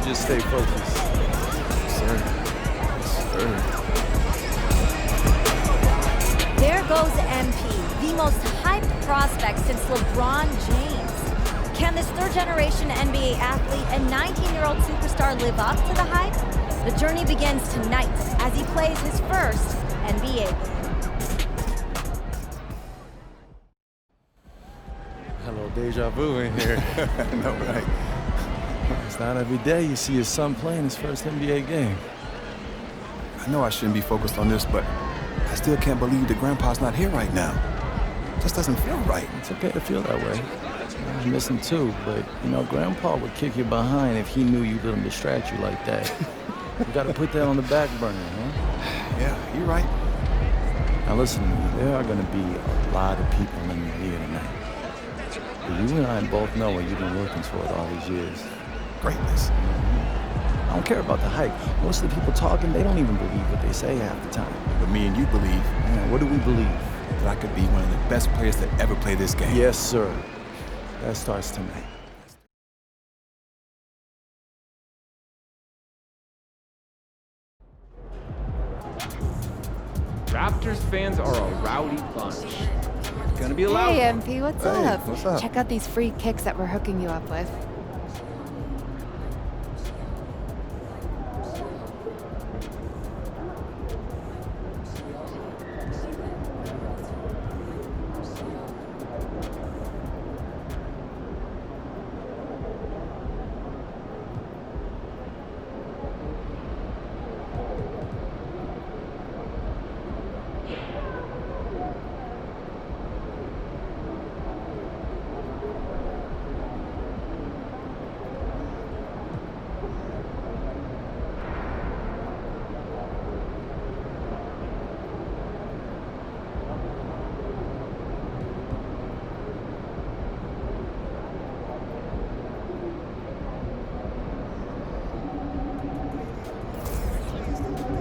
just stay focused. Sir. Sir. There goes MP, the most hyped prospect since LeBron James. Can this third-generation NBA athlete and 19-year-old superstar live up to the hype? The journey begins tonight as he plays his first NBA game. Hello, deja vu in here. I know, right? It's not every day you see your son playing his first NBA game. I know I shouldn't be focused on this, but I still can't believe that Grandpa's not here right now. Just doesn't feel right. It's okay to feel that way. I miss him too, but you know, Grandpa would kick you behind if he knew you let him distract you like that. You gotta put that on the back burner, huh? Yeah, you're right. Now listen to me, there are gonna be a lot of people in here tonight. But you and I both know what you've been working toward all these years. Greatness. I don't care about the hype. Most of the people talking, they don't even believe what they say half the time. But me and you believe Man, what do we believe? that I could be one of the best players that ever play this game. Yes, sir. That starts tonight. Raptors fans are a rowdy bunch. Gonna be loud. Hey, MP, what's Hey, up? what's up? Check out these free kicks that we're hooking you up with.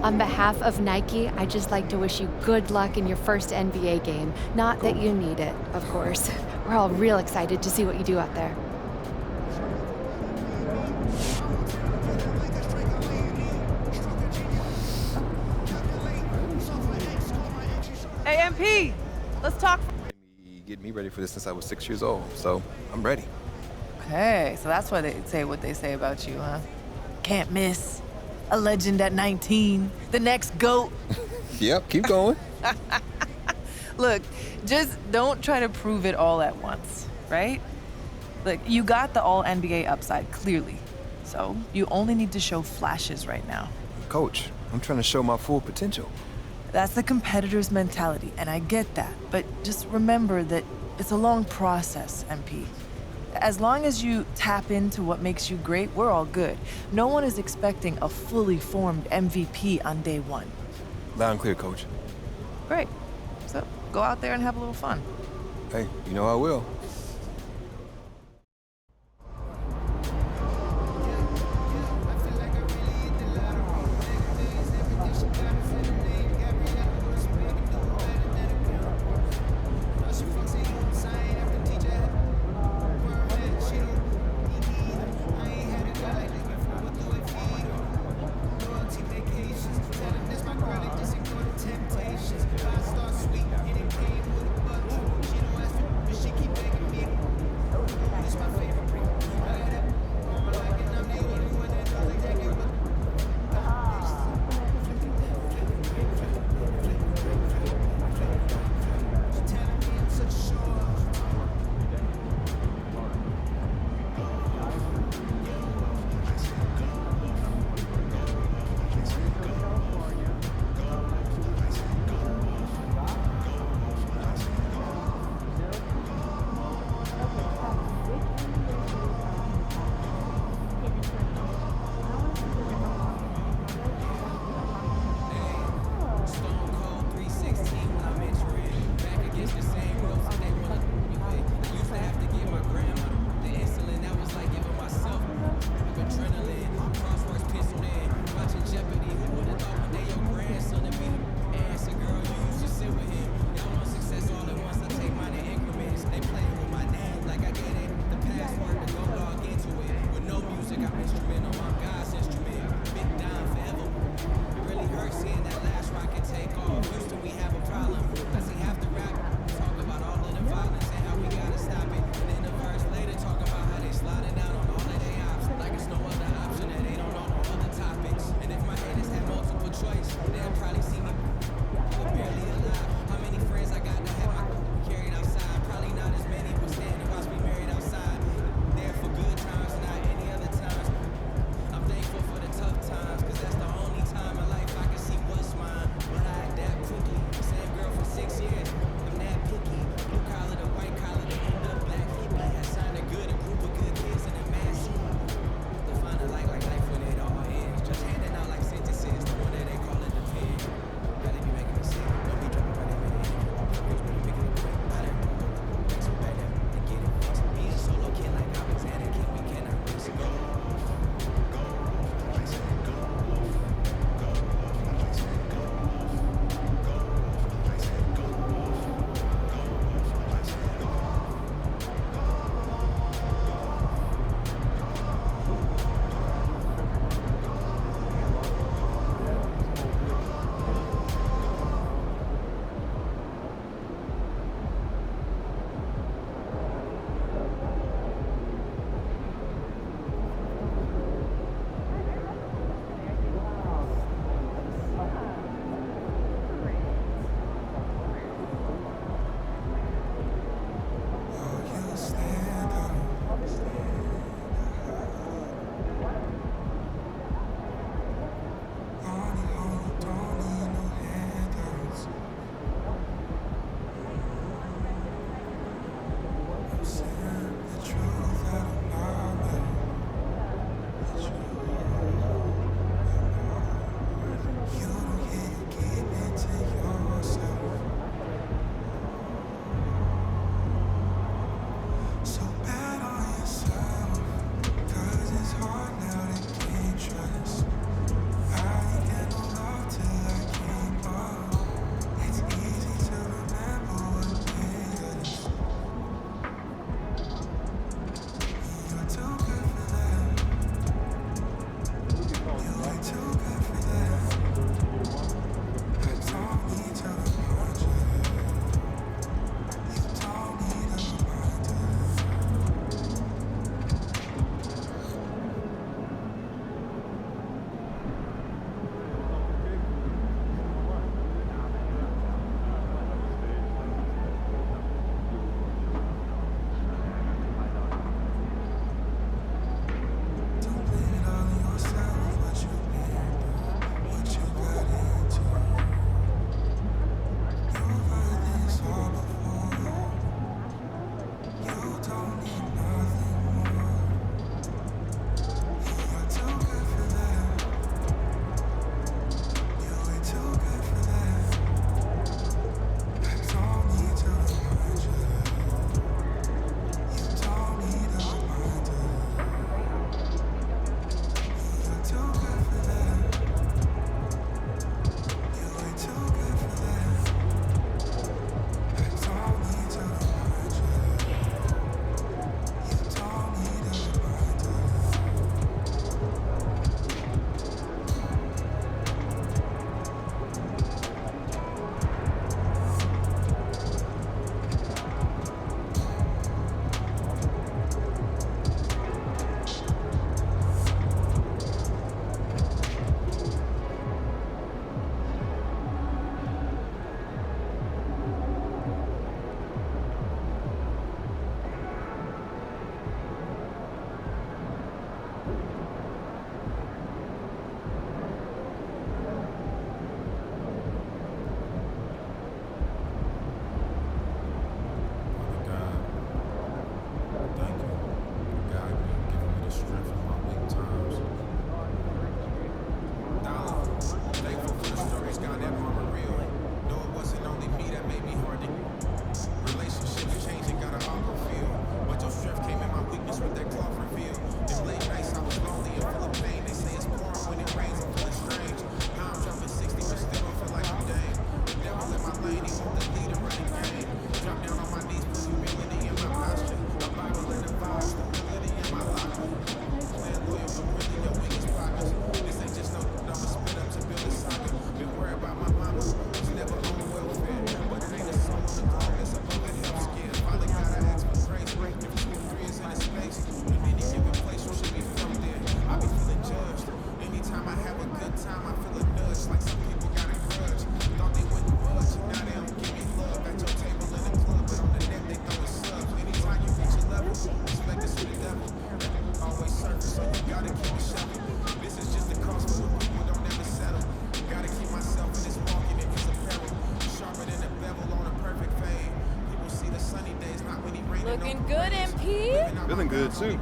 On behalf of Nike, I'd just like to wish you good luck in your first NBA game. Not that you need it, of course. We're all real excited to see what you do out there. Hey, MP, let's talk. Get me ready for this since I was 6 years old, so I'm ready. Hey, so that's why they say what they say about you, huh? Can't miss. A legend at 19. The next GOAT. Yep, keep going. Look, just don't try to prove it all at once, right? Look, you got the all-NBA upside, clearly. So you only need to show flashes right now. Coach, I'm trying to show my full potential. That's the competitor's mentality, and I get that. But just remember that it's a long process, MP. As long as you tap into what makes you great, we're all good. No one is expecting a fully formed MVP on day one. Loud and clear, Coach. Great. So go out there and have a little fun. Hey, you know I will. Instrumental, my guys Feeling good, too.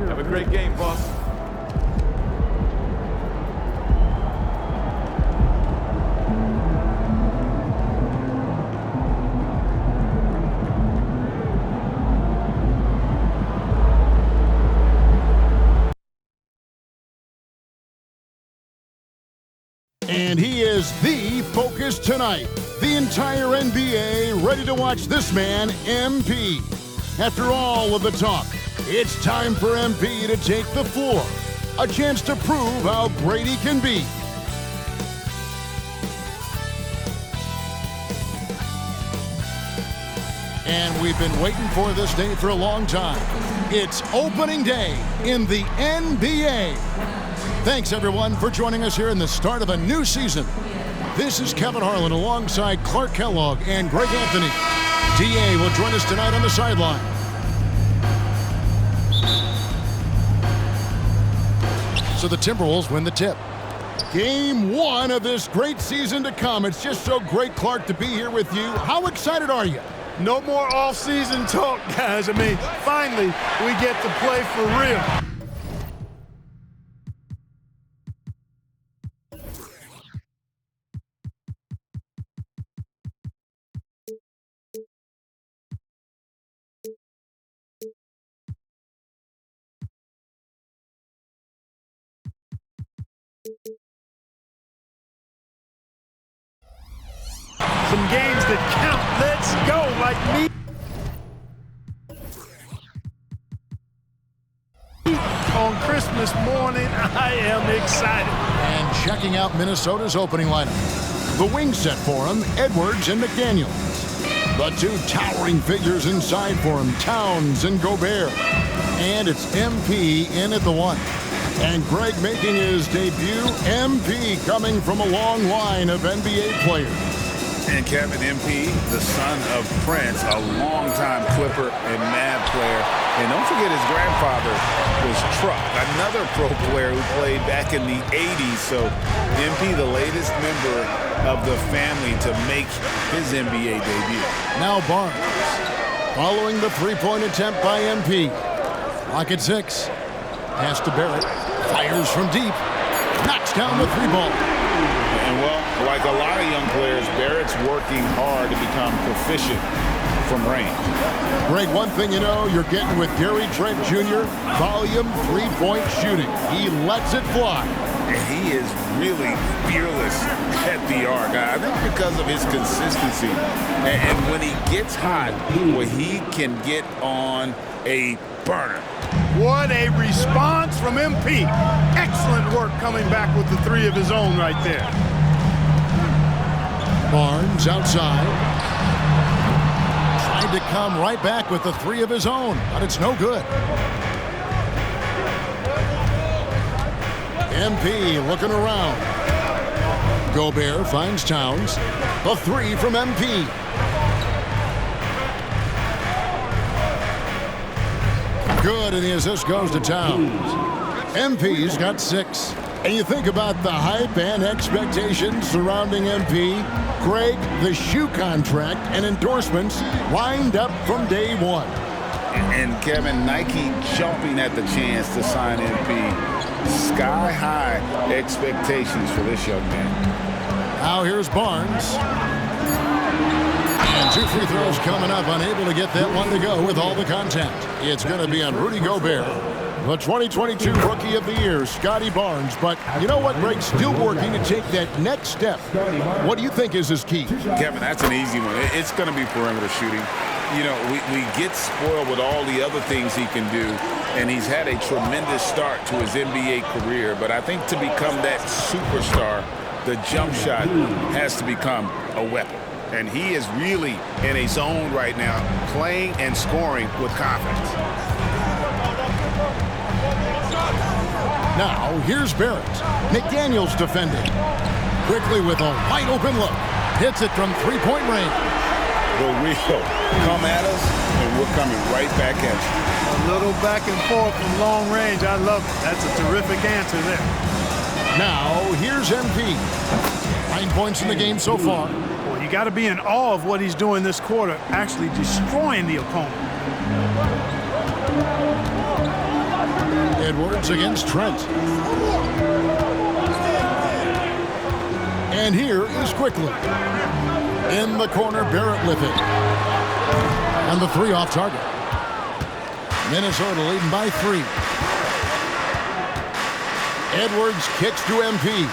Have a great game, boss. And he is the focus tonight. The entire NBA ready to watch this man, MP. After all of the talk, it's time for MP to take the floor. A chance to prove how great he can be. And we've been waiting for this day for a long time. It's opening day in the NBA. Thanks, everyone, for joining us here in the start of a new season. This is Kevin Harlan alongside Clark Kellogg and Greg Anthony. DA will join us tonight on the sideline. So the Timberwolves win the tip. Game one of this great season to come. It's just so great, Clark, to be here with you. How excited are you? No more off-season talk, guys. I mean, finally, we get to play for real. Some games that count. Let's go, like me. On Christmas morning, I am excited. And checking out Minnesota's opening lineup. The wings set for him, Edwards and McDaniels. The two towering figures inside for him, Towns and Gobert. And it's MP in at the one. And Greg making his debut, MP coming from a long line of NBA players. And Kevin, MP, the son of Prince, a longtime Clipper and Mavs player. And don't forget his grandfather was Truck, another pro player who played back in the 80s. So MP, the latest member of the family to make his NBA debut. Now Barnes, following the three-point attempt by MP. Lock at 6. Pass to Barrett. Fires from deep. Knocks down the three ball. And, well, like a lot of young players, Barrett's working hard to become proficient from range. Greg, one thing you know, you're getting with Gary Trent Jr., volume three-point shooting. He lets it fly. And he is really fearless at the arc. I think because of his consistency. And when he gets hot, well, he can get on a burner. What a response from MP. Excellent work coming back with the three of his own right there. Barnes outside. Tried to come right back with the three of his own, but it's no good. MP looking around. Gobert finds Towns. The three from MP. Good, and the assist goes to Towns. MP's got 6. And you think about the hype and expectations surrounding MP. Greg, the shoe contract and endorsements lined up from day one. And Kevin, Nike jumping at the chance to sign MP. Sky high expectations for this young man. Now here's Barnes. And 2 free throws coming up, unable to get that one to go with all the contact. It's going to be on Rudy Gobert. The 2022 Rookie of the Year, Scotty Barnes. But you know what, Greg? Still working to take that next step. What do you think is his key? Kevin, that's an easy one. It's going to be perimeter shooting. You know, we get spoiled with all the other things he can do, and he's had a tremendous start to his NBA career. But I think to become that superstar, the jump shot has to become a weapon. And he is really in a zone right now, playing and scoring with confidence. Now, here's Barrett. McDaniels defending. Quickly with a wide open look. Hits it from three-point range. The wheel come at us, and we're coming right back at you. A little back and forth from long range. I love it. That's a terrific answer there. Now, here's MP. 9 points in the game so far. Well, you got to be in awe of what he's doing this quarter, actually destroying the opponent. Edwards against Trent. And here is Quickly. In the corner, Barrett with it. And the 3 off target. Minnesota leading by 3. Edwards kicks to MP.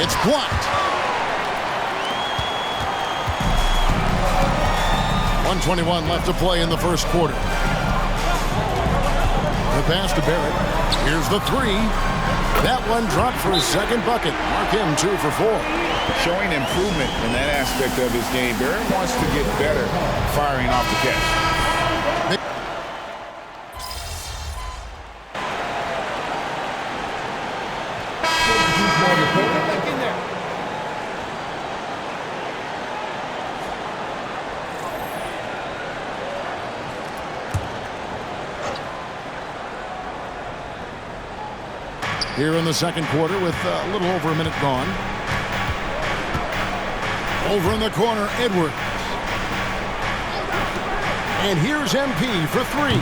It's blocked. 1:21 left to play in the first quarter. The pass to Barrett. Here's the 3. That one dropped for his second bucket. Mark him 2 for 4. Showing improvement in that aspect of his game. Barrett wants to get better firing off the catch. Here in the second quarter with a little over a minute gone. Over in the corner, Edwards. And here's MP for 3.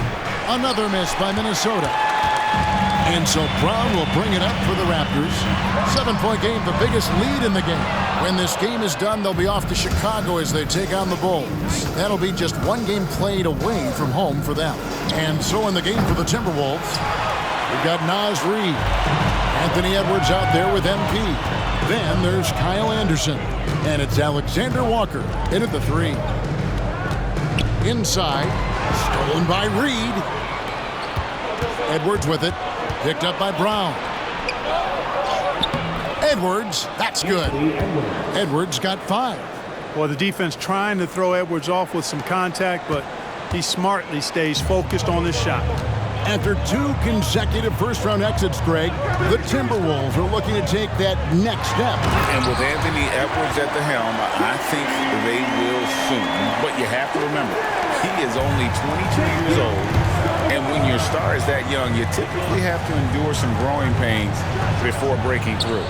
Another miss by Minnesota. And so Brown will bring it up for the Raptors. 7-point game, the biggest lead in the game. When this game is done, they'll be off to Chicago as they take on the Bulls. That'll be just 1 game played away from home for them. And so in the game for the Timberwolves, we've got Naz Reid. Anthony Edwards out there with MP. Then there's Kyle Anderson. And it's Alexander Walker in at the 3. Inside. Stolen by Reid. Edwards with it. Picked up by Brown. Edwards. That's good. Edwards got 5. Well, the defense trying to throw Edwards off with some contact, but he smartly stays focused on this shot. After 2 consecutive first-round exits, Greg, the Timberwolves are looking to take that next step. And with Anthony Edwards at the helm, I think they will soon. But you have to remember, he is only 22 years old. And when your star is that young, you typically have to endure some growing pains before breaking through.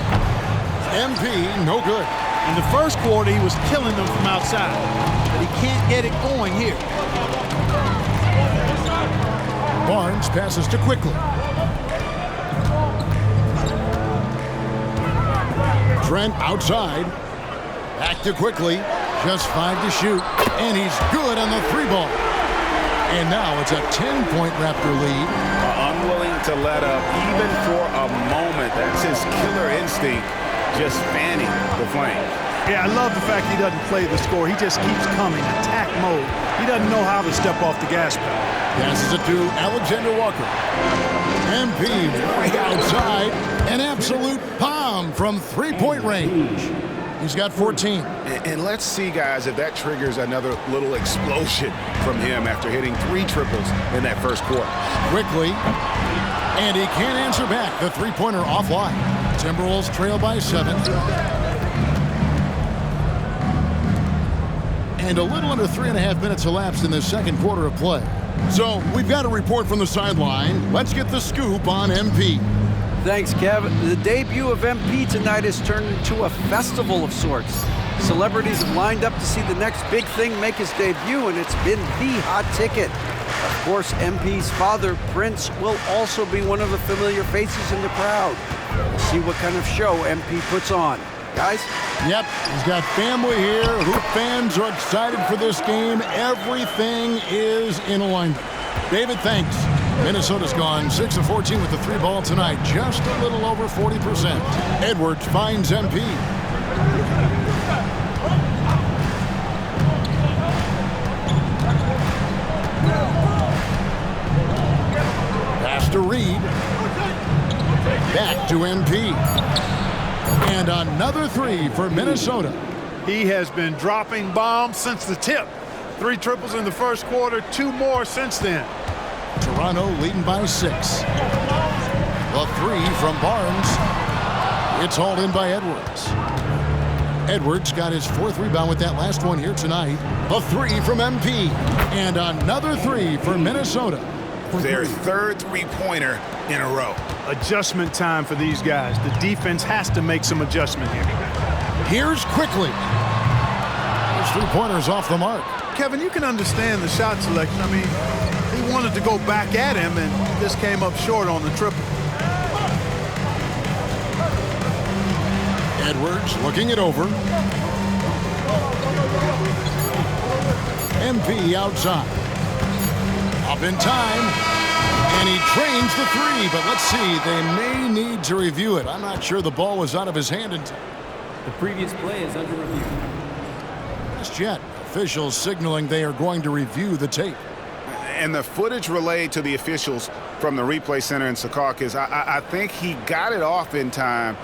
MP, no good. In the first quarter, he was killing them from outside. But he can't get it going here. Barnes passes to Quickly. Trent outside. Back to Quickly. Just 5 to shoot. And he's good on the 3 ball. And now it's a 10-point Raptor lead. Unwilling to let up even for a moment. That's his killer instinct, just fanning the flames. Yeah, I love the fact he doesn't play the score. He just keeps coming, attack mode. He doesn't know how to step off the gas pedal. Passes it to Alexander Walker. MP right outside. An absolute bomb from 3-point range. He's got 14. And let's see, guys, if that triggers another little explosion from him after hitting 3 triples in that first quarter. Quickly. And he can't answer back. The 3-pointer offline. Timberwolves trail by 7. And a little under 3.5 minutes elapsed in the second quarter of play. So we've got a report from the sideline. Let's get the scoop on MP. Thanks, Kev. The debut of MP tonight has turned into a festival of sorts. Celebrities have lined up to see the next big thing make his debut, and it's been the hot ticket. Of course, MP's father, Prince, will also be one of the familiar faces in the crowd. We'll see what kind of show MP puts on. Guys? Yep, he's got family here. Hoop fans are excited for this game. Everything is in alignment. David, thanks. Minnesota's gone 6 of 14 with the 3-ball tonight. Just a little over 40%. Edwards finds MP. Pass to Reed. Back to MP. And another 3 for Minnesota. He has been dropping bombs since the tip. 3 triples in the first quarter, 2 more since then. Toronto leading by 6. The 3 from Barnes. It's hauled in by Edwards. Edwards got his 4th rebound with that last one here tonight. A 3 from MP. And another 3 for Minnesota. Their 3rd three-pointer in a row. Adjustment time for these guys. The defense has to make some adjustment here. Here's Quickly. His 3-pointer's off the mark. Kevin, you can understand the shot selection. I mean, he wanted to go back at him, and this came up short on the triple. Edwards looking it over. MP outside. Up in time. And he trains the 3, but let's see. They may need to review it. I'm not sure the ball was out of his hand in time. The previous play is under review. Just yet. Officials signaling they are going to review the tape. And the footage relayed to the officials from the replay center in Secaucus, I think he got it off in time.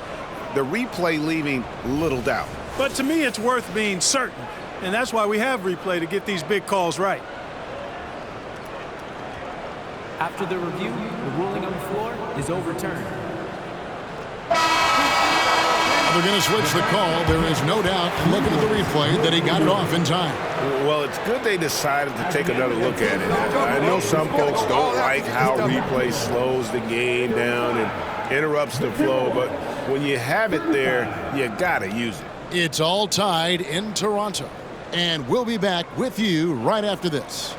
The replay leaving little doubt. But to me, it's worth being certain. And that's why we have replay, to get these big calls right. After the review, the ruling on the floor is overturned. They're going to switch the call. There is no doubt, looking at the replay, that he got it off in time. Well, it's good they decided to take another look at it. I know some folks don't like how replay slows the game down and interrupts the flow, but when you have it there, you got to use it. It's all tied in Toronto. And we'll be back with you right after this.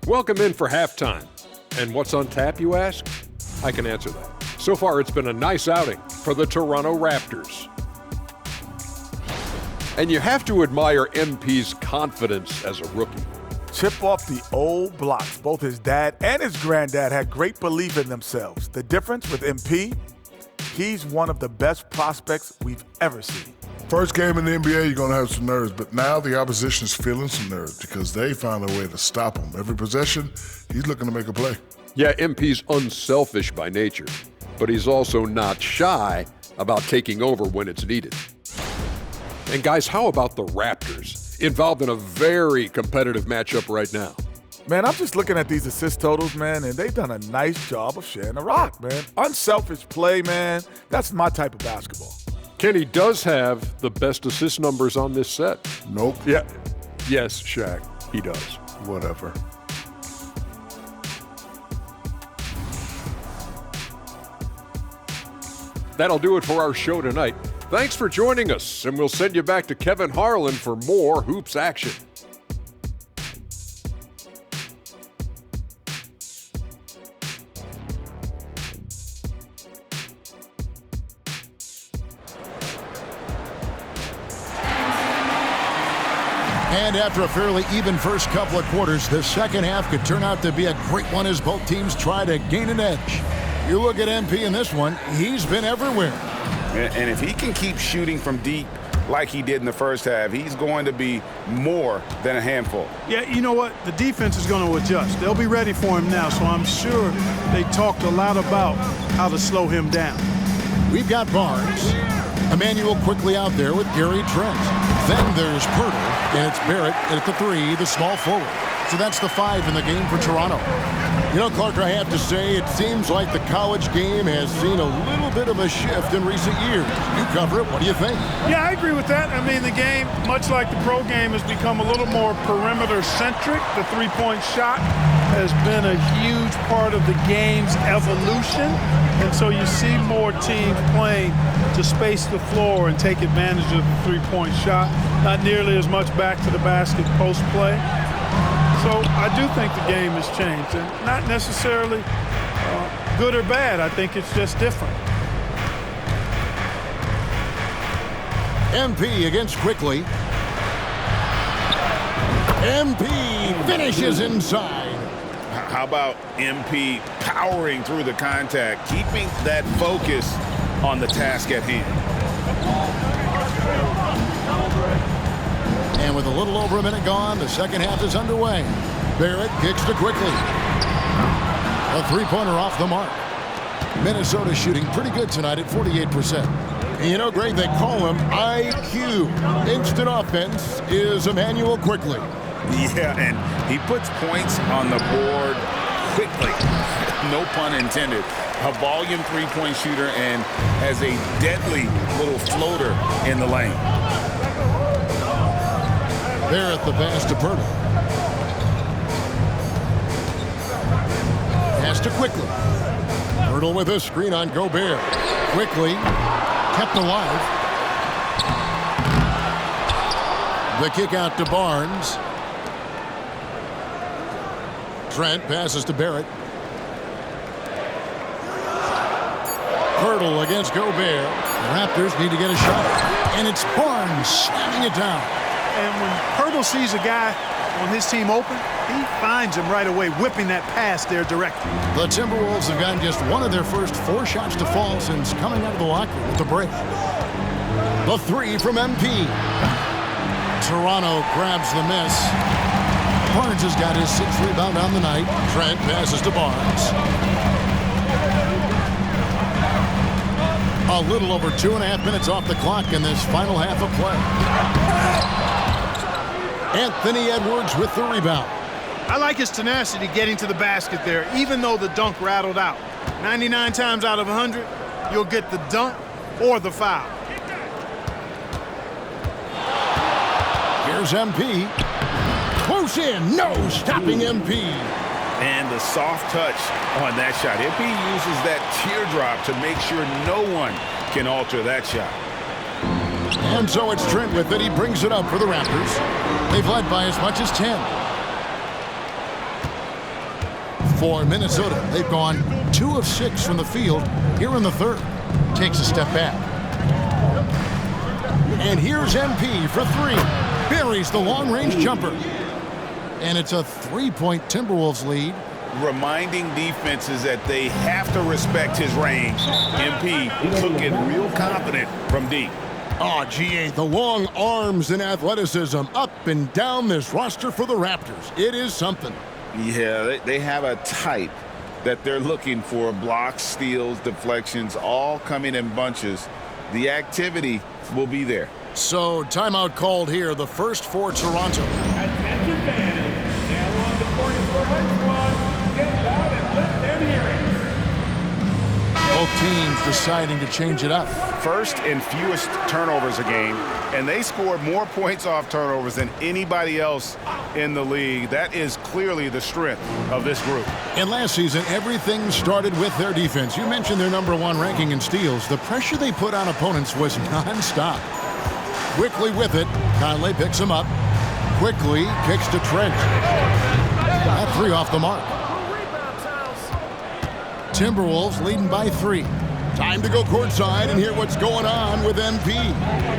Welcome in for halftime. And what's on tap, you ask? I can answer that. So far, it's been a nice outing for the Toronto Raptors. And you have to admire MP's confidence as a rookie. Chip off the old blocks. Both his dad and his granddad had great belief in themselves. The difference with MP, he's one of the best prospects we've ever seen. First game in the NBA, you're going to have some nerves, but now the opposition is feeling some nerves because they found a way to stop him. Every possession, he's looking to make a play. Yeah, MP's unselfish by nature, but he's also not shy about taking over when it's needed. And guys, how about the Raptors? Involved in a very competitive matchup right now. Man, I'm just looking at these assist totals, man, and they've done a nice job of sharing the rock, man. Unselfish play, man. That's my type of basketball. Kenny does have the best assist numbers on this set. Nope. Yeah. Yes, Shaq, he does. Whatever. That'll do it for our show tonight. Thanks for joining us, and we'll send you back to Kevin Harlan for more Hoops action. And after a fairly even first couple of quarters, the second half could turn out to be a great one as both teams try to gain an edge. You look at MP in this one, he's been everywhere. And if he can keep shooting from deep like he did in the first half, he's going to be more than a handful. Yeah, you know what? The defense is going to adjust. They'll be ready for him now, so I'm sure they talked a lot about how to slow him down. We've got Barnes. Emmanuel quickly out there with Gary Trent. Then there's Pirtle, and it's Barrett at the 3, the small forward. So that's the 5 in the game for Toronto. You know, Clark, I have to say, it seems like the college game has seen a little bit of a shift in recent years. You cover it. What do you think? Yeah, I agree with that. I mean, the game, much like the pro game, has become a little more perimeter-centric. The three-point shot has been a huge part of the game's evolution. And so you see more teams playing to space the floor and take advantage of the three-point shot. Not nearly as much back to the basket post play. So I do think the game has changed, and not necessarily good or bad. I think it's just different. MP against Quickly. MP finishes inside. How about MP powering through the contact, keeping that focus on the task at hand? And with a little over a minute gone, the second half is underway. Barrett kicks to Quickly. A three-pointer off the mark. Minnesota shooting pretty good tonight at 48%. You know, Greg, they call him IQ. Instant offense is Emmanuel Quickly. Yeah, and he puts points on the board quickly. No pun intended. A volume three-point shooter and has a deadly little floater in the lane. Barrett the pass to Pirtle. Pass to Quickly. Pirtle with a screen on Gobert. Quickly kept alive. The kick out to Barnes. Trent passes to Barrett. Pirtle against Gobert. The Raptors need to get a shot. And it's Barnes slamming it down. And when Pirtle sees a guy on his team open, he finds him right away, whipping that pass there directly. The Timberwolves have gotten just one of their first 4 shots to fall since coming out of the locker room with the break. The 3 from MP. Toronto grabs the miss. Barnes has got his 6th rebound on the night. Trent passes to Barnes. A little over 2.5 minutes off the clock in this final half of play. Anthony Edwards with the rebound. I like his tenacity getting to the basket there, even though the dunk rattled out. 99 times out of 100, you'll get the dunk or the foul. Here's MP. Close in, no stopping MP. And the soft touch on that shot. MP uses that teardrop to make sure no one can alter that shot. And so it's Trent with it. He brings it up for the Raptors. They've led by as much as 10. For Minnesota, they've gone 2 of 6 from the field here in the third. Takes a step back. And here's MP for 3. Buries the long-range jumper. And it's a 3-point Timberwolves lead. Reminding defenses that they have to respect his range. MP took it real confident from deep. Oh, GA, the long arms and athleticism up and down this roster for the Raptors. It is something. Yeah, they have a type that they're looking for. Blocks, steals, deflections, all coming in bunches. The activity will be there. So, timeout called here, the first for Toronto. Attention fans, now on the 44-man squad, get loud and let them hear it. Both teams deciding to change it up. First and fewest turnovers a game, and they scored more points off turnovers than anybody else in the league. That is clearly the strength of this group. And last season, everything started with their defense. You mentioned their #1 ranking in steals. The pressure they put on opponents was nonstop. Quickly with it, Conley picks him up. Quickly kicks to Trent. That 3 off the mark. Timberwolves leading by 3. Time to go courtside and hear what's going on with MP.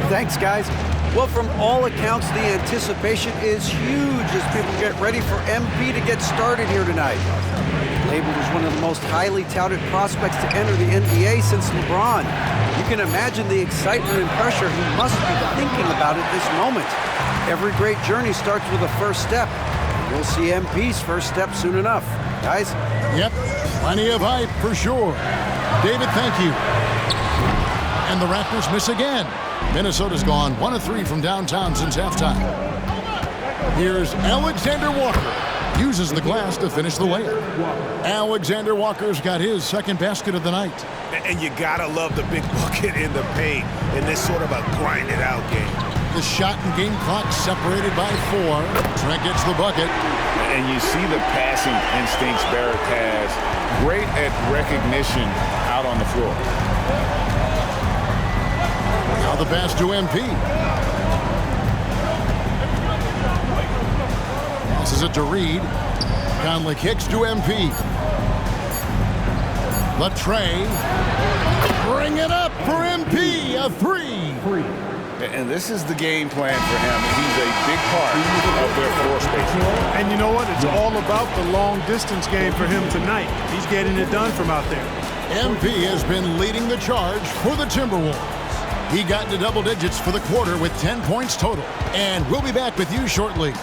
Thanks, guys. Well, from all accounts, the anticipation is huge as people get ready for MP to get started here tonight. Labeled as one of the most highly touted prospects to enter the NBA since LeBron. You can imagine the excitement and pressure he must be thinking about at this moment. Every great journey starts with a first step. We'll see MP's first step soon enough. Guys? Yep, plenty of hype for sure. David, thank you. And the Raptors miss again. Minnesota's gone 1 of 3 from downtown since halftime. Here's Alexander Walker. uses the glass to finish the layup. Alexander Walker's got his second basket of the night. And you gotta love the big bucket in the paint in this sort of a grind-it-out game. The shot and game clock separated by 4. Trent gets the bucket. And you see the passing instincts Barrett has. Great at recognition out on the floor. Now the pass to MP. Passes it to Reed. Conley kicks to MP. Latre. Bring it up for MP. A 3. And this is the game plan for him. He's a big part of their floor space. And you know what? It's all about the long-distance game for him tonight. He's getting it done from out there. MP has been leading the charge for the Timberwolves. He got into double digits for the quarter with 10 points total. And we'll be back with you shortly.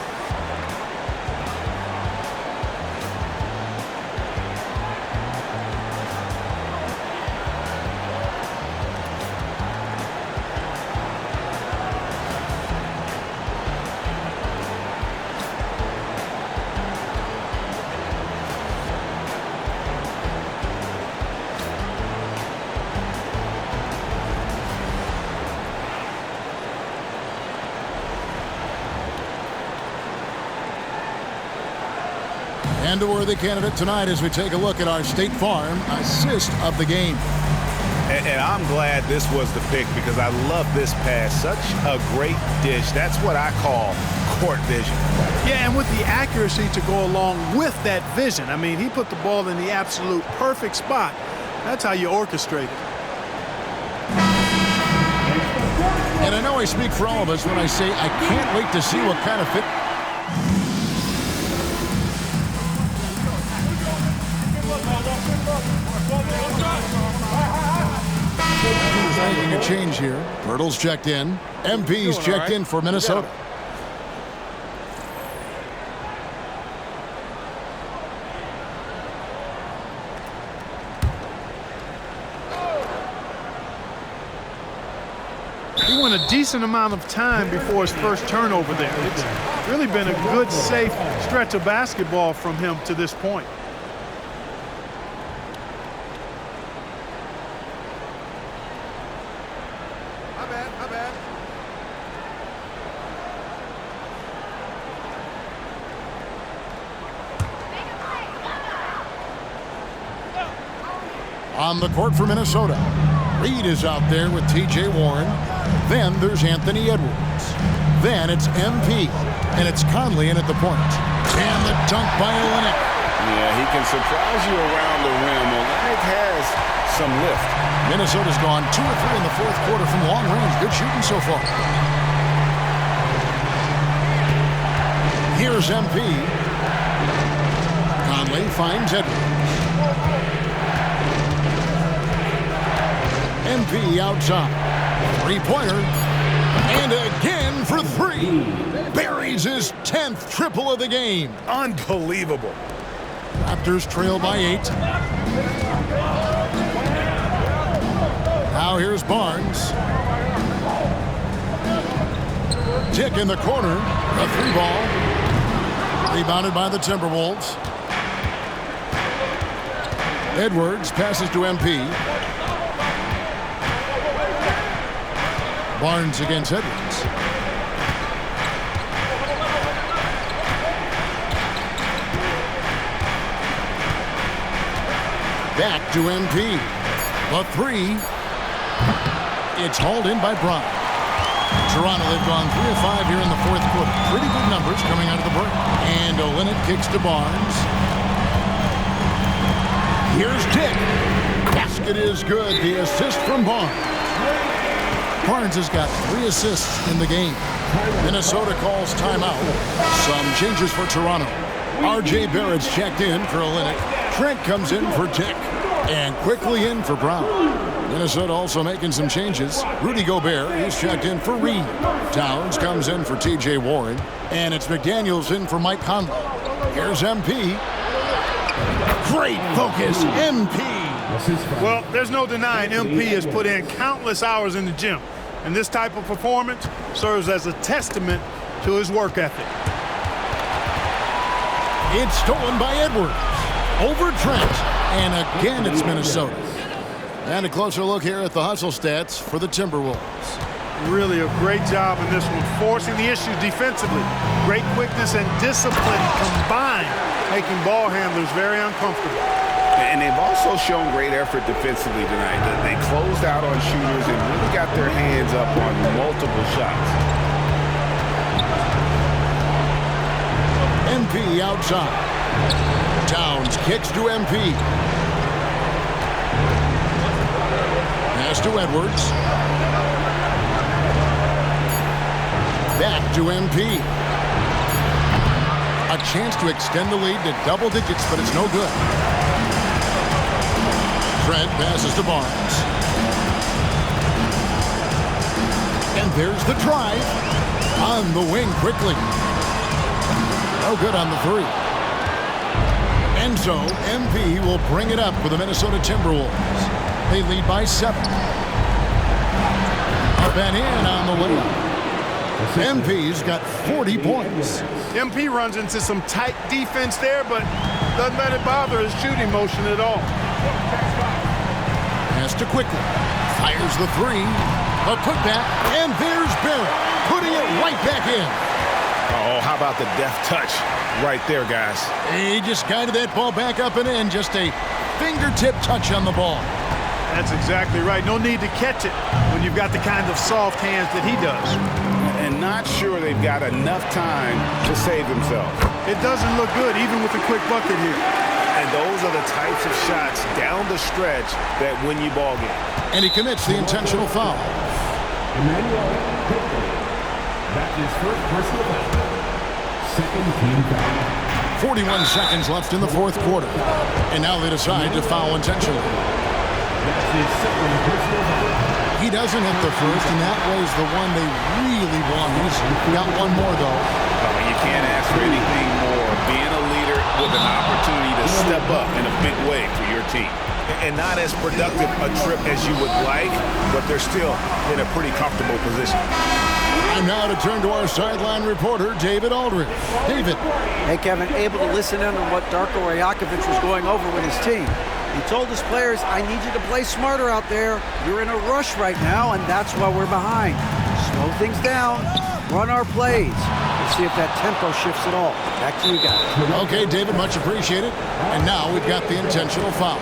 And a worthy candidate tonight as we take a look at our State Farm assist of the game. And I'm glad this was the pick because I love this pass. Such a great dish. That's what I call court vision. Yeah, and with the accuracy to go along with that vision. I mean, he put the ball in the absolute perfect spot. That's how you orchestrate it. And I know I speak for all of us when I say I can't wait to see what kind of fit. Making a change here. Pirtle's checked in. MP's checked in for Minnesota. He went a decent amount of time before his first turnover there. It's really been a good, safe stretch of basketball from him to this point. On the court for Minnesota, Reed is out there with T.J. Warren. Then there's Anthony Edwards. Then it's MP, and it's Conley in at the point. And the dunk by Olynyk. Yeah, he can surprise you around the rim. Olynyk has some lift. Minnesota's gone 2 of 3 in the fourth quarter from long range. Good shooting so far. Here's MP. Conley finds Edwards. MP outside. Three-pointer. And again for 3. Buries his 10th triple of the game. Unbelievable. Raptors trail by 8. Now here's Barnes. Dick in the corner. A 3-ball. Rebounded by the Timberwolves. Edwards passes to MP. Barnes against Edwards. Back to MP. The 3. It's hauled in by Bryant. Toronto, they've gone 3 of 5 here in the fourth quarter. Pretty good numbers coming out of the break. And Olynyk kicks to Barnes. Here's Dick. Basket is good. The assist from Barnes. Barnes has got 3 assists in the game. Minnesota calls timeout. Some changes for Toronto. R.J. Barrett's checked in for Olynyk. Trent comes in for Dick. And quickly in for Brown. Minnesota also making some changes. Rudy Gobert is checked in for Reed. Towns comes in for T.J. Warren. And it's McDaniels in for Mike Conley. Here's MP. Great focus, MP. Well, there's no denying MP has put in countless hours in the gym. And this type of performance serves as a testament to his work ethic. It's stolen by Edwards. Over Trent. And again, it's Minnesota. And a closer look here at the hustle stats for the Timberwolves. Really a great job in this one, forcing the issues defensively. Great quickness and discipline combined, making ball handlers very uncomfortable. And they've also shown great effort defensively tonight. They closed out on shooters and really got their hands up on multiple shots. MP outside. Towns kicks to MP. Pass to Edwards. Back to MP. A chance to extend the lead to double digits, but it's no good. Trent passes to Barnes. And there's the drive. On the wing quickly. No good on the three. And so MP will bring it up for the Minnesota Timberwolves. They lead by 7. Up and in on the layup. MP's got 40 points. MP runs into some tight defense there, but doesn't let it bother his shooting motion at all. Pass to quickly. Fires the three. A putback, and there's Barrett putting it right back in. Oh, how about the deft touch right there, guys? He just guided that ball back up and in. Just a fingertip touch on the ball. That's exactly right. No need to catch it when you've got the kind of soft hands that he does. And not sure they've got enough time to save themselves. It doesn't look good, even with a quick bucket here. And those are the types of shots down the stretch that win you ball games. And he commits the intentional foul. Emmanuel Quickley. That's his first personal foul. Second team foul. 41 seconds left in the fourth quarter. And now they decide to foul intentionally. That's his second personal foul. He doesn't hit the first, and that was the one they really won. He's got one more, though. You can't ask for anything more. Being a leader with an opportunity to step up in a big way for your team. And not as productive a trip as you would like, but they're still in a pretty comfortable position. And now to turn to our sideline reporter, David Aldridge. David. Hey, Kevin, able to listen in on what Darko Rajakovic was going over with his team. He told his players, I need you to play smarter out there. You're in a rush right now, and that's why we're behind. Slow things down, run our plays. Let's see if that tempo shifts at all. Back to you guys. Okay, David, much appreciated. And now we've got the intentional foul.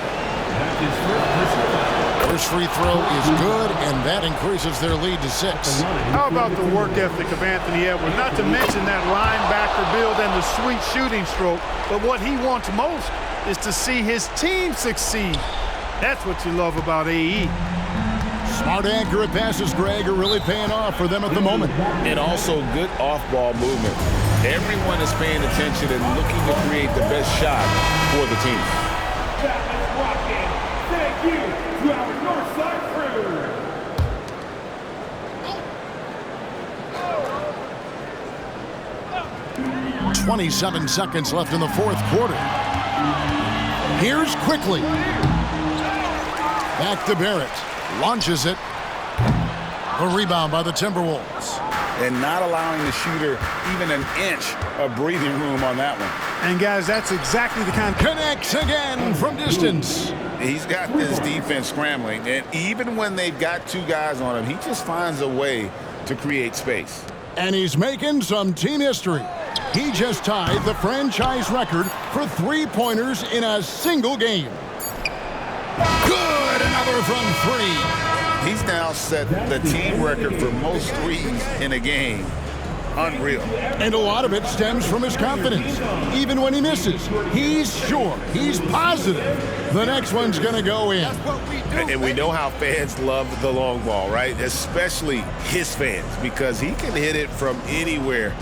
First free throw is good, and that increases their lead to 6. How about the work ethic of Anthony Edwards? Not to mention that linebacker build and the sweet shooting stroke, but what he wants most is to see his team succeed. That's what you love about AE. Smart, accurate passes, Greg, are really paying off for them at the moment. And also good off-ball movement. Everyone is paying attention and looking to create the best shot for the team. That is rocking. Thank you to our Northside crew. 27 seconds left in the fourth quarter. Here's Quickley. Back to Barrett. Launches it. A rebound by the Timberwolves. And not allowing the shooter even an inch of breathing room on that one. And guys, that's exactly the kind of... Connects again from distance. He's got this defense scrambling, and even when they've got 2 guys on him, he just finds a way to create space. And he's making some team history. He just tied the franchise record for 3-pointers in a single game. Good, another from 3. He's now set the team record for most threes in a game. Unreal. And a lot of it stems from his confidence. Even when he misses, he's sure, he's positive the next one's going to go in. And we know how fans love the long ball, right? Especially his fans, because he can hit it from anywhere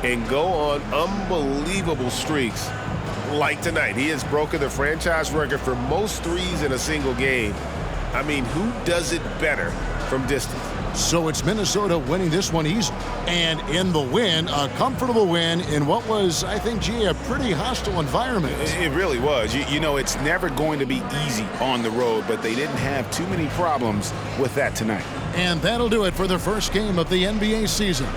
and go on unbelievable streaks like tonight. He has broken the franchise record for most threes in a single game. I mean, who does it better from distance? So it's Minnesota winning this one easily. And in the win, a comfortable win in what was, I think, gee, a pretty hostile environment. It really was. You know, it's never going to be easy on the road, but they didn't have too many problems with that tonight. And that'll do it for the first game of the NBA season.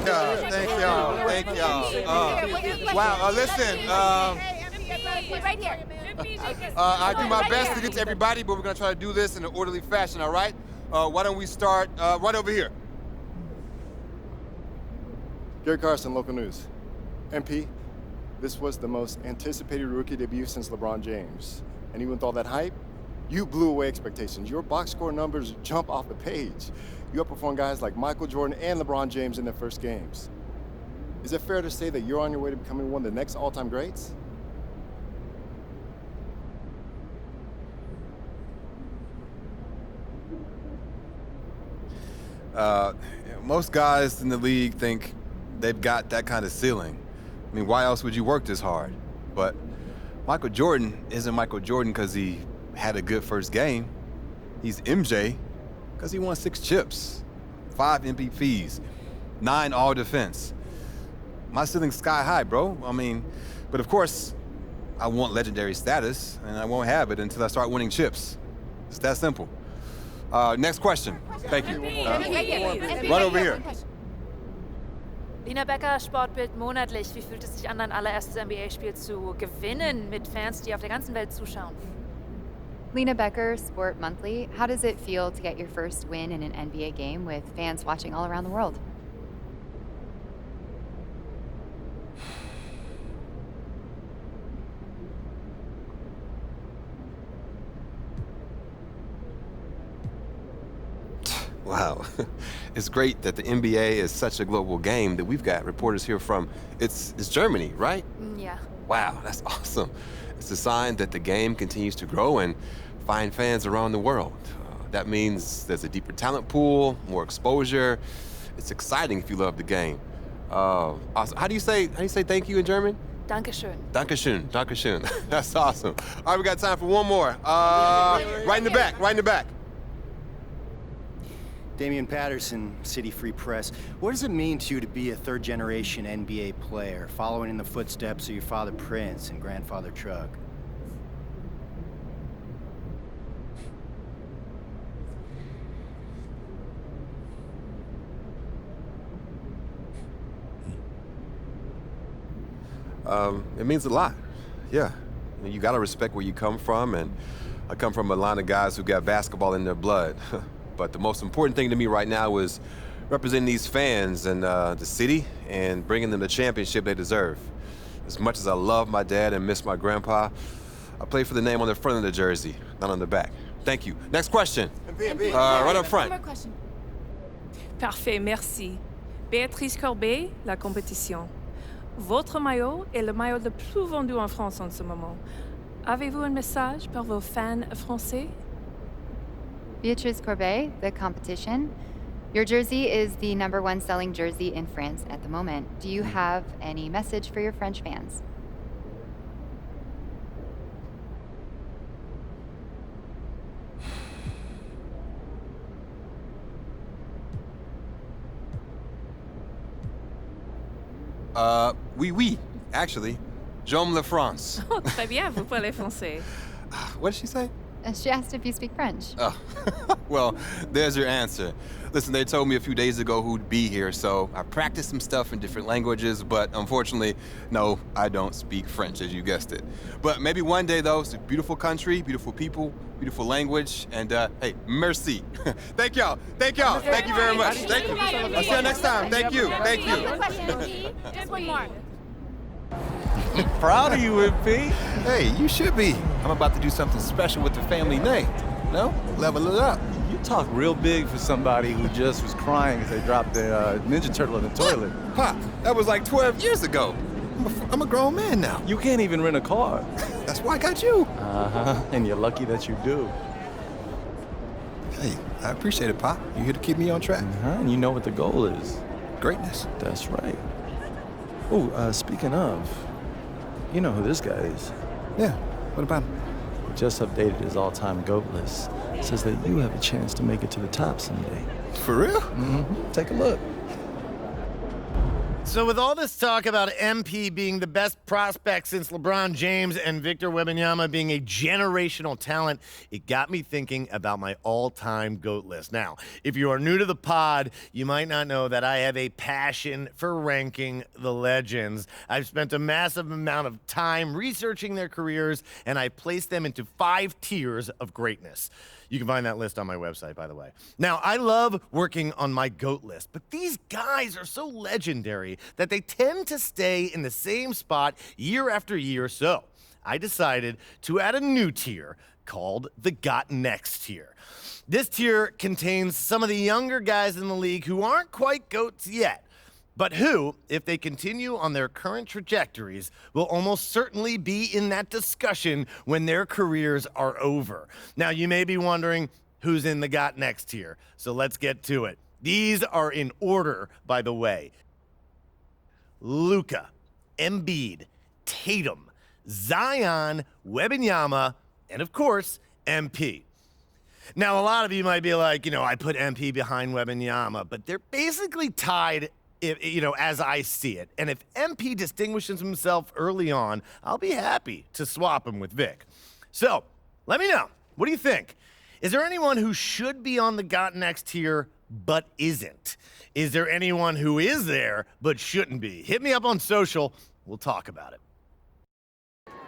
Thank y'all. Thank y'all. Wow. Listen. Right here. I do my best to get to everybody, but we're gonna try to do this in an orderly fashion. All right? Why don't we start right over here? Gary Carson, local news. MP, this was the most anticipated rookie debut since LeBron James. And even with all that hype, you blew away expectations. Your box score numbers jump off the page. You outperformed guys like Michael Jordan and LeBron James in their first games. Is it fair to say that you're on your way to becoming one of the next all-time greats? Most guys in the league think they've got that kind of ceiling. I mean, why else would you work this hard? But Michael Jordan isn't Michael Jordan because he had a good first game. He's MJ because he won 6 chips, 5 MVPs, 9 all-defense. My ceiling's sky high, bro. I mean, but of course, I want legendary status, and I won't have it until I start winning chips. It's that simple. Next question. Thank you. Right over here. Lina Becker, Sportbild monatlich. Wie fühlt es sich an, dein allererstes NBA-Spiel zu gewinnen mit Fans, die auf der ganzen Welt zuschauen? Lena Becker, Sport Monthly. How does it feel to get your first win in an NBA game with fans watching all around the world? Wow. It's great that the NBA is such a global game that we've got reporters here from, it's Germany, right? Yeah. Wow, that's awesome. It's a sign that the game continues to grow and find fans around the world. That means there's a deeper talent pool, more exposure. It's exciting if you love the game. Awesome. How do you say thank you in German? Dankeschön. Dankeschön, Dankeschön. That's awesome. All right, we got time for one more. Right in the back, right in the back. Damian Patterson, City Free Press. What does it mean to you to be a third-generation NBA player, following in the footsteps of your father Prince and grandfather Chuck? It means a lot. Yeah. I mean, you gotta respect where you come from, and I come from a line of guys who got basketball in their blood. But the most important thing to me right now is representing these fans and the city and bringing them the championship they deserve. As much as I love my dad and miss my grandpa, I play for the name on the front of the jersey, not on the back. Thank you. Next question. Right up front. One more question. Parfait, merci. Béatrice Corbet, La Compétition. Votre maillot est le maillot le plus vendu en France en ce moment. Avez-vous un message pour vos fans français? Beatrice Corbet, The Competition. Your jersey is the #1 selling jersey in France at the moment. Do you have any message for your French fans? Oui, actually. J'aime la France. Oh, très bien, vous parlez français. What did she say? She asked if you speak French. Oh, well, there's your answer. Listen, they told me a few days ago who'd be here, so I practiced some stuff in different languages, but unfortunately, no, I don't speak French, as you guessed it. But maybe one day, though. It's a beautiful country, beautiful people, beautiful language, and hey, merci. Thank y'all. Thank y'all. Thank you very much. Thank you. I'll see you next time. Thank you. Thank you. Just one more. Proud of you, MP. Hey, you should be. I'm about to do something special with the family name. No? Level it up. You talk real big for somebody who just was crying as they dropped their Ninja Turtle in the toilet. Pop, that was like 12 years ago. I'm a grown man now. You can't even rent a car. That's why I got you. Uh-huh, and you're lucky that you do. Hey, I appreciate it, Pop. You're here to keep me on track. Uh-huh, and you know what the goal is. Greatness. That's right. Oh, speaking of, you know who this guy is. Yeah, what about him? Just updated his all-time GOAT list. Says that you have a chance to make it to the top someday. For real? Mm-hmm. Take a look. So with all this talk about MP being the best prospect since LeBron James and Victor Wembanyama being a generational talent, it got me thinking about my all-time GOAT list. Now, if you are new to the pod, you might not know that I have a passion for ranking the legends. I've spent a massive amount of time researching their careers, and I placed them into 5 tiers of greatness. You can find that list on my website, by the way. Now, I love working on my GOAT list, but these guys are so legendary that they tend to stay in the same spot year after year. So I decided to add a new tier called the Got Next tier. This tier contains some of the younger guys in the league who aren't quite GOATs yet, but who, if they continue on their current trajectories, will almost certainly be in that discussion when their careers are over. Now, you may be wondering who's in the Got Next tier, so let's get to it. These are in order, by the way. Luka, Embiid, Tatum, Zion, Wembanyama, and of course, MP. Now, a lot of you might be like, I put MP behind Wembanyama, but they're basically tied, as I see it. And if MP distinguishes himself early on, I'll be happy to swap him with Vic. So, let me know. What do you think? Is there anyone who should be on the Got Next tier but isn't? Is there anyone who is there but shouldn't be? Hit me up on social. We'll talk about it.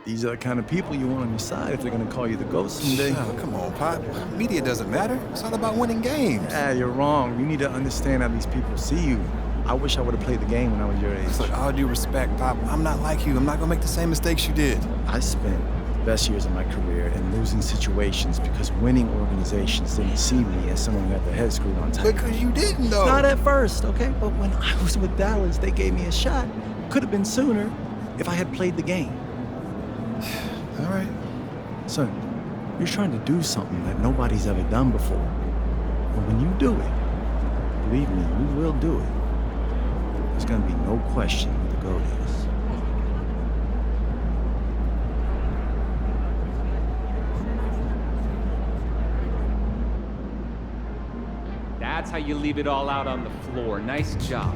These are the kind of people you want on your side if they're going to call you the GOAT someday. Oh, come on, Pop. Media doesn't matter. It's all about winning games. Yeah, you're wrong. You need to understand how these people see you. I wish I would have played the game when I was your age. Look, all due respect, Pop, I'm not like you. I'm not going to make the same mistakes you did. I spent the best years of my career in losing situations because winning organizations didn't see me as someone who had their head screwed on tight. Because you didn't, though. Not at first, okay? But when I was with Dallas, they gave me a shot. Could have been sooner if I had played the game. All right. Son, you're trying to do something that nobody's ever done before. And when you do it, believe me, you will do it. There's gonna be no question who the GOAT is. That's how you leave it all out on the floor. Nice job.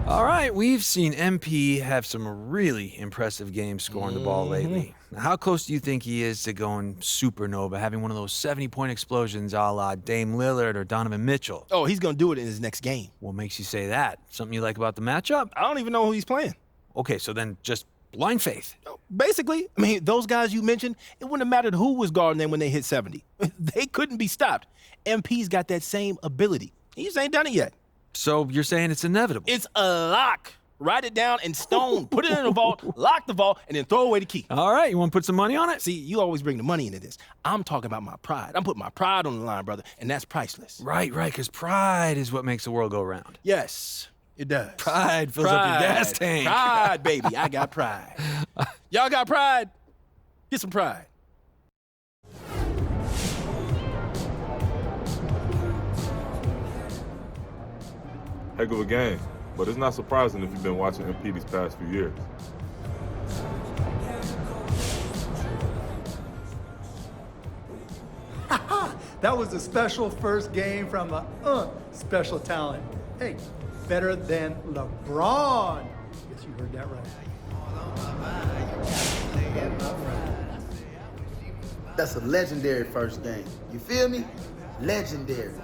All right, we've seen MP have some really impressive games scoring the ball lately. Now, how close do you think he is to going supernova, having one of those 70-point explosions a la Dame Lillard or Donovan Mitchell? Oh, he's going to do it in his next game. What makes you say that? Something you like about the matchup? I don't even know who he's playing. Okay, so then just blind faith. Basically, I mean, those guys you mentioned, it wouldn't have mattered who was guarding them when they hit 70. They couldn't be stopped. MP's got that same ability. He just ain't done it yet. So you're saying it's inevitable? It's a lock. Write it down in stone, put it in a vault, lock the vault, and then throw away the key. All right, you want to put some money on it? See, you always bring the money into this. I'm talking about my pride. I'm putting my pride on the line, brother, and that's priceless. Right, because pride is what makes the world go round. Yes, it does. Pride fills up your gas tank. Pride, baby. I got pride. Y'all got pride? Get some pride. Heck of a game, but it's not surprising if you've been watching MP these past few years. That was a special first game from a special talent. Hey, better than LeBron. Guess you heard that right. That's a legendary first game. You feel me? Legendary.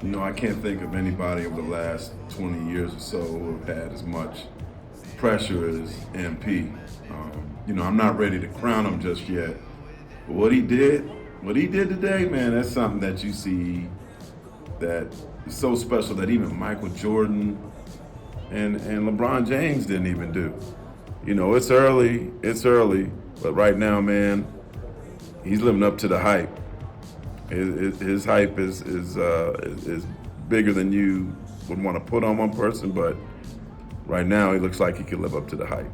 You know, I can't think of anybody over the last 20 years or so who have had as much pressure as MP. You know, I'm not ready to crown him just yet. But what he did today, man, that's something that you see that is so special that even Michael Jordan and LeBron James didn't even do. You know, it's early, but right now, man, he's living up to the hype. His hype is bigger than you would want to put on one person, but right now he looks like he can live up to the hype.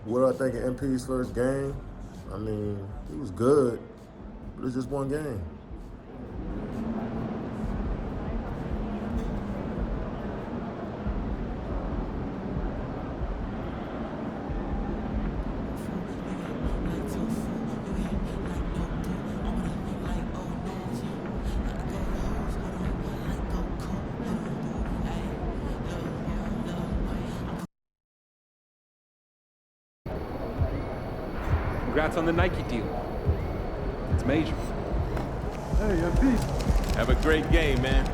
What do I think of MP's first game? I mean, he was good, but it's just one game. Congrats on the Nike deal. It's major. Hey, MP. Have a great game, man.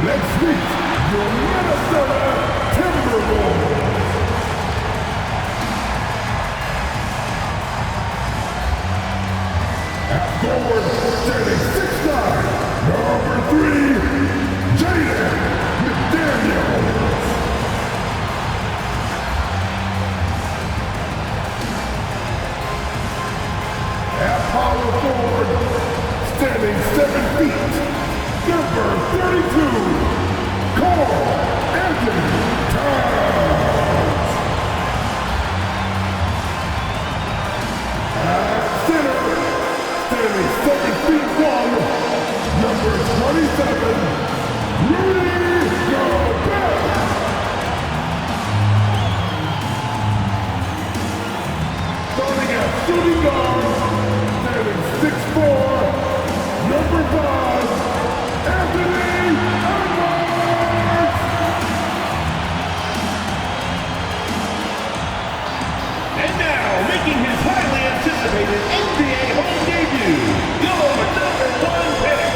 Let's meet your Minnesota Timberwolves. At forward, standing 6'9", number 3, Jaden McDaniels. At power forward, standing 7 feet, number 32, Carl Anthony Towns. At center, standing 7 feet 1, number 27, Rudy Gobert. Starting at shooting guard, standing 6'4", number 5, Anthony Edwards! And now, making his highly anticipated NBA home debut, your number 1 pick,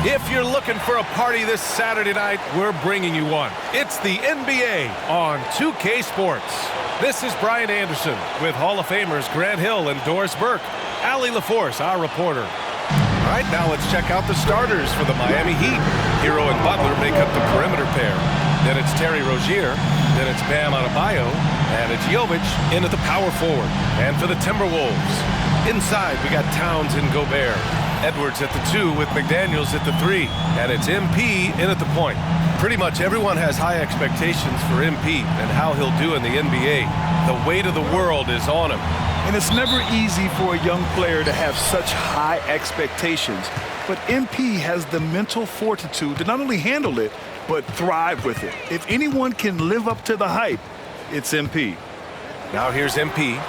If you're looking for a party this Saturday night, we're bringing you one. It's the NBA on 2K Sports. This is Brian Anderson with Hall of Famers Grant Hill and Doris Burke. Allie LaForce, our reporter. All right, now let's check out the starters for the Miami Heat. Hero and Butler make up the perimeter pair. Then it's Terry Rozier. Then it's Bam Adebayo. And it's Jovic in at the power forward. And for the Timberwolves, inside we got Towns and Gobert. Edwards at the 2 with McDaniels at the 3. And it's MP in at the point. Pretty much everyone has high expectations for MP and how he'll do in the NBA. The weight of the world is on him. And it's never easy for a young player to have such high expectations. But MP has the mental fortitude to not only handle it, but thrive with it. If anyone can live up to the hype, it's MP. Now here's MP.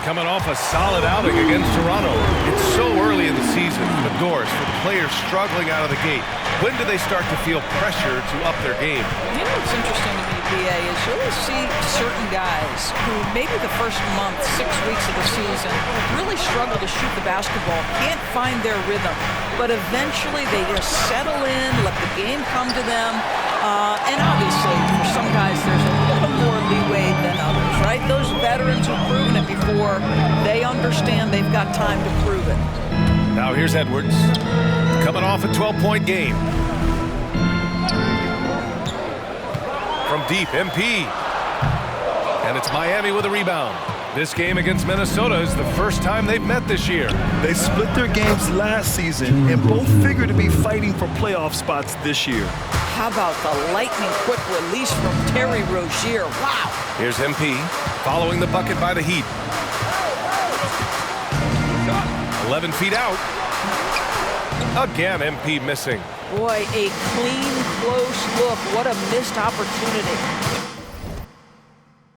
Coming off a solid outing against Toronto. It's so early in the season, but Doris, for players struggling out of the gate, when do they start to feel pressure to up their game? You know what's interesting to me, BA, is you always see certain guys who maybe the first month, 6 weeks of the season, really struggle to shoot the basketball, can't find their rhythm, but eventually they just settle in, let the game come to them, and obviously for some guys there's a little more leeway than others, right? Those veterans who've proven it before, they understand they've got time to prove it. Now here's Edwards, coming off a 12-point game. From deep, MP. And it's Miami with a rebound. This game against Minnesota is the first time they've met this year. They split their games last season and both figure to be fighting for playoff spots this year. How about the lightning quick release from Terry Rozier? Wow. Here's MP following the bucket by the Heat. 11 feet out. Again, MP missing. Boy, a clean, close look. What a missed opportunity.